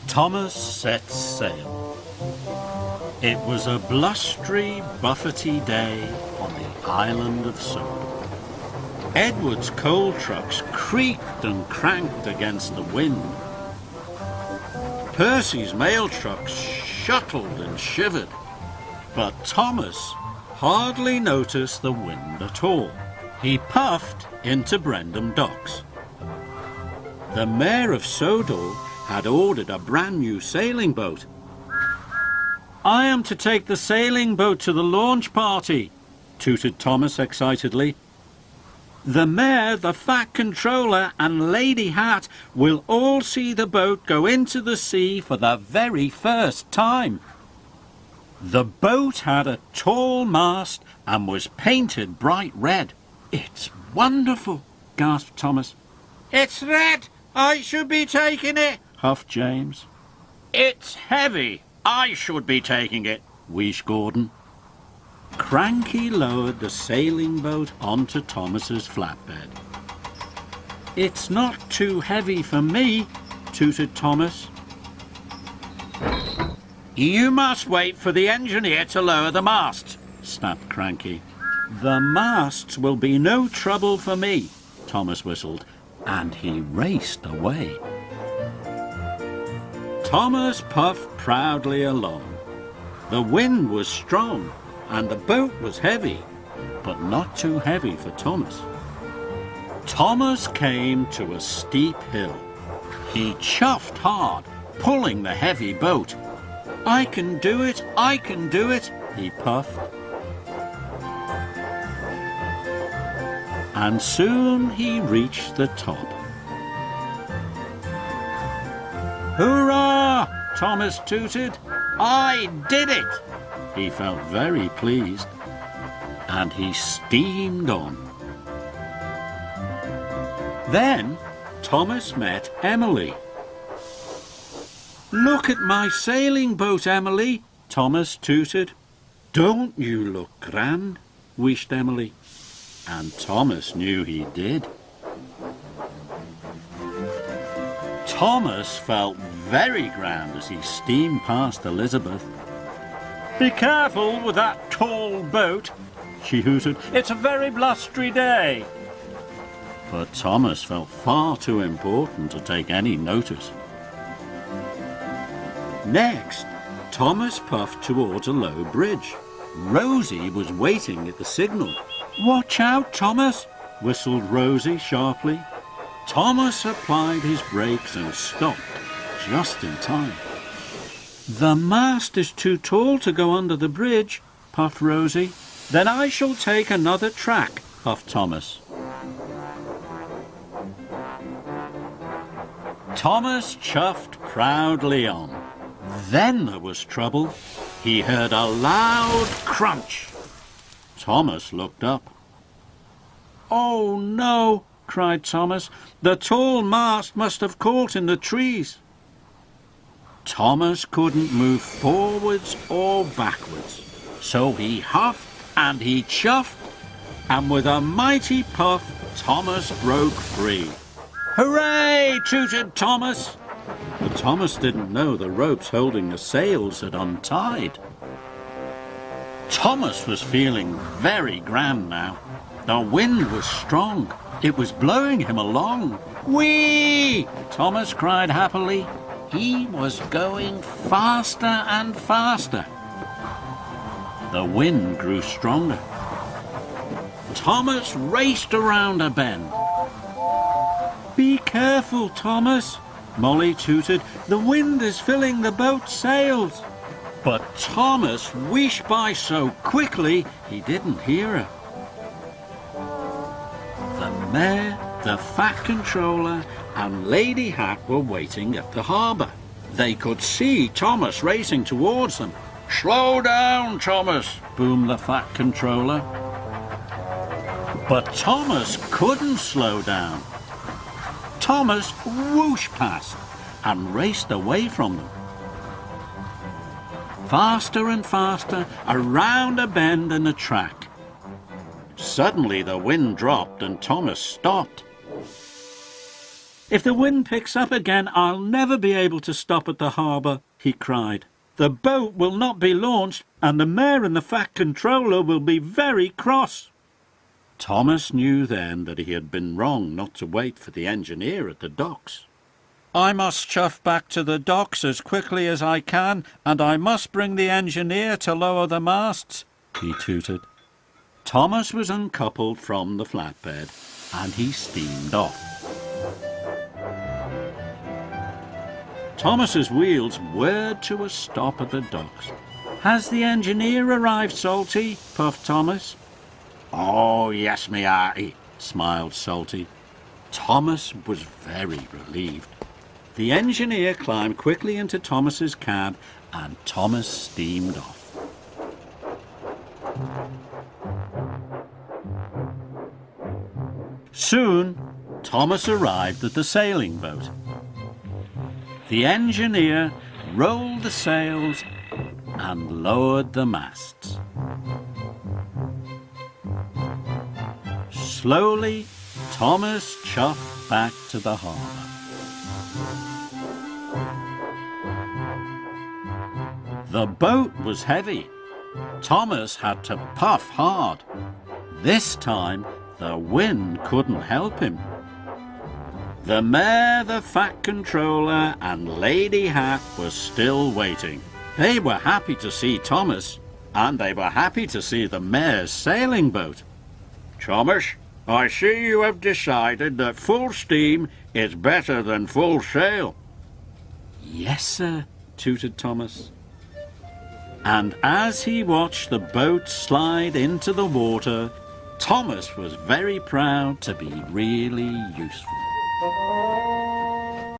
Thomas set sail. It was a blustery, buffety day on the island of Sodor. Edward's coal trucks creaked and cranked against the wind. Percy's mail trucks shuttled and shivered, but Thomas hardly noticed the wind at all. He puffed into Brendam docks. The Mayor of Sodor had ordered a brand new sailing boat. "I am to take the sailing boat to the launch party," tooted Thomas excitedly. "The Mayor, the Fat Controller and Lady Hat will all see the boat go into the sea for the very first time." The boat had a tall mast and was painted bright red. "It's wonderful," gasped Thomas. "It's red! I should be taking it," huffed James. "It's heavy! I should be taking it," wheezed Gordon. Cranky lowered the sailing boat onto Thomas's flatbed. "It's not too heavy for me," tooted Thomas. "You must wait for the engineer to lower the mast," snapped Cranky. "The masts will be no trouble for me," Thomas whistled, and he raced away. Thomas puffed proudly along. The wind was strong and the boat was heavy, but not too heavy for Thomas. Thomas came to a steep hill. He chuffed hard, pulling the heavy boat. "I can do it, I can do it," he puffed. And soon he reached the top. "Hurrah!" Thomas tooted. "I did it!" He felt very pleased, and he steamed on. Then Thomas met Emily. "Look at my sailing boat, Emily," Thomas tooted. "Don't you look grand?" wished Emily, and Thomas knew he did. Thomas felt very grand as he steamed past Elizabeth. "Be careful with that tall boat," she hooted. "It's a very blustery day." But Thomas felt far too important to take any notice. Next, Thomas puffed towards a low bridge. Rosie was waiting at the signal. "Watch out, Thomas," whistled Rosie sharply. Thomas applied his brakes and stopped just in time. "The mast is too tall to go under the bridge," puffed Rosie. "Then I shall take another track," puffed Thomas. Thomas chuffed proudly on. Then there was trouble. He heard a loud crunch. Thomas looked up. "Oh no!" cried Thomas. "The tall mast must have caught in the trees." Thomas couldn't move forwards or backwards, so he huffed and he chuffed, and with a mighty puff, Thomas broke free. "Hooray!" tooted Thomas. But Thomas didn't know the ropes holding the sails had untied. Thomas was feeling very grand now. The wind was strong. It was blowing him along. "Whee!" Thomas cried happily. He was going faster and faster. The wind grew stronger. Thomas raced around a bend. "Be careful, Thomas," Molly tooted. "The wind is filling the boat's sails." But Thomas wheeshed by so quickly he didn't hear her. The Mayor, the Fat Controller and Lady Hat were waiting at the harbour. They could see Thomas racing towards them. "Slow down, Thomas," boomed the Fat Controller. But Thomas couldn't slow down. Thomas whooshed past and raced away from them. Faster and faster, around a bend in the track. Suddenly the wind dropped and Thomas stopped. "If the wind picks up again, I'll never be able to stop at the harbour," he cried. "The boat will not be launched, and the mayor and the Fat Controller will be very cross." Thomas knew then that he had been wrong not to wait for the engineer at the docks. "I must chuff back to the docks as quickly as I can, and I must bring the engineer to lower the masts," he tooted. Thomas was uncoupled from the flatbed, and he steamed off. Thomas's wheels whirred to a stop at the docks. "Has the engineer arrived, Salty?" puffed Thomas. "Oh, yes, me hearty," smiled Salty. Thomas was very relieved. The engineer climbed quickly into Thomas's cab, and Thomas steamed off. Soon, Thomas arrived at the sailing boat. The engineer rolled the sails and lowered the masts. Slowly, Thomas chuffed back to the harbour. The boat was heavy. Thomas had to puff hard. This time, the wind couldn't help him. The mayor, the Fat Controller, and Lady Hat were still waiting. They were happy to see Thomas, and they were happy to see the mayor's sailing boat. "Thomas, I see you have decided that full steam is better than full sail." "Yes, sir," tooted Thomas. And as he watched the boat slide into the water, Thomas was very proud to be really useful.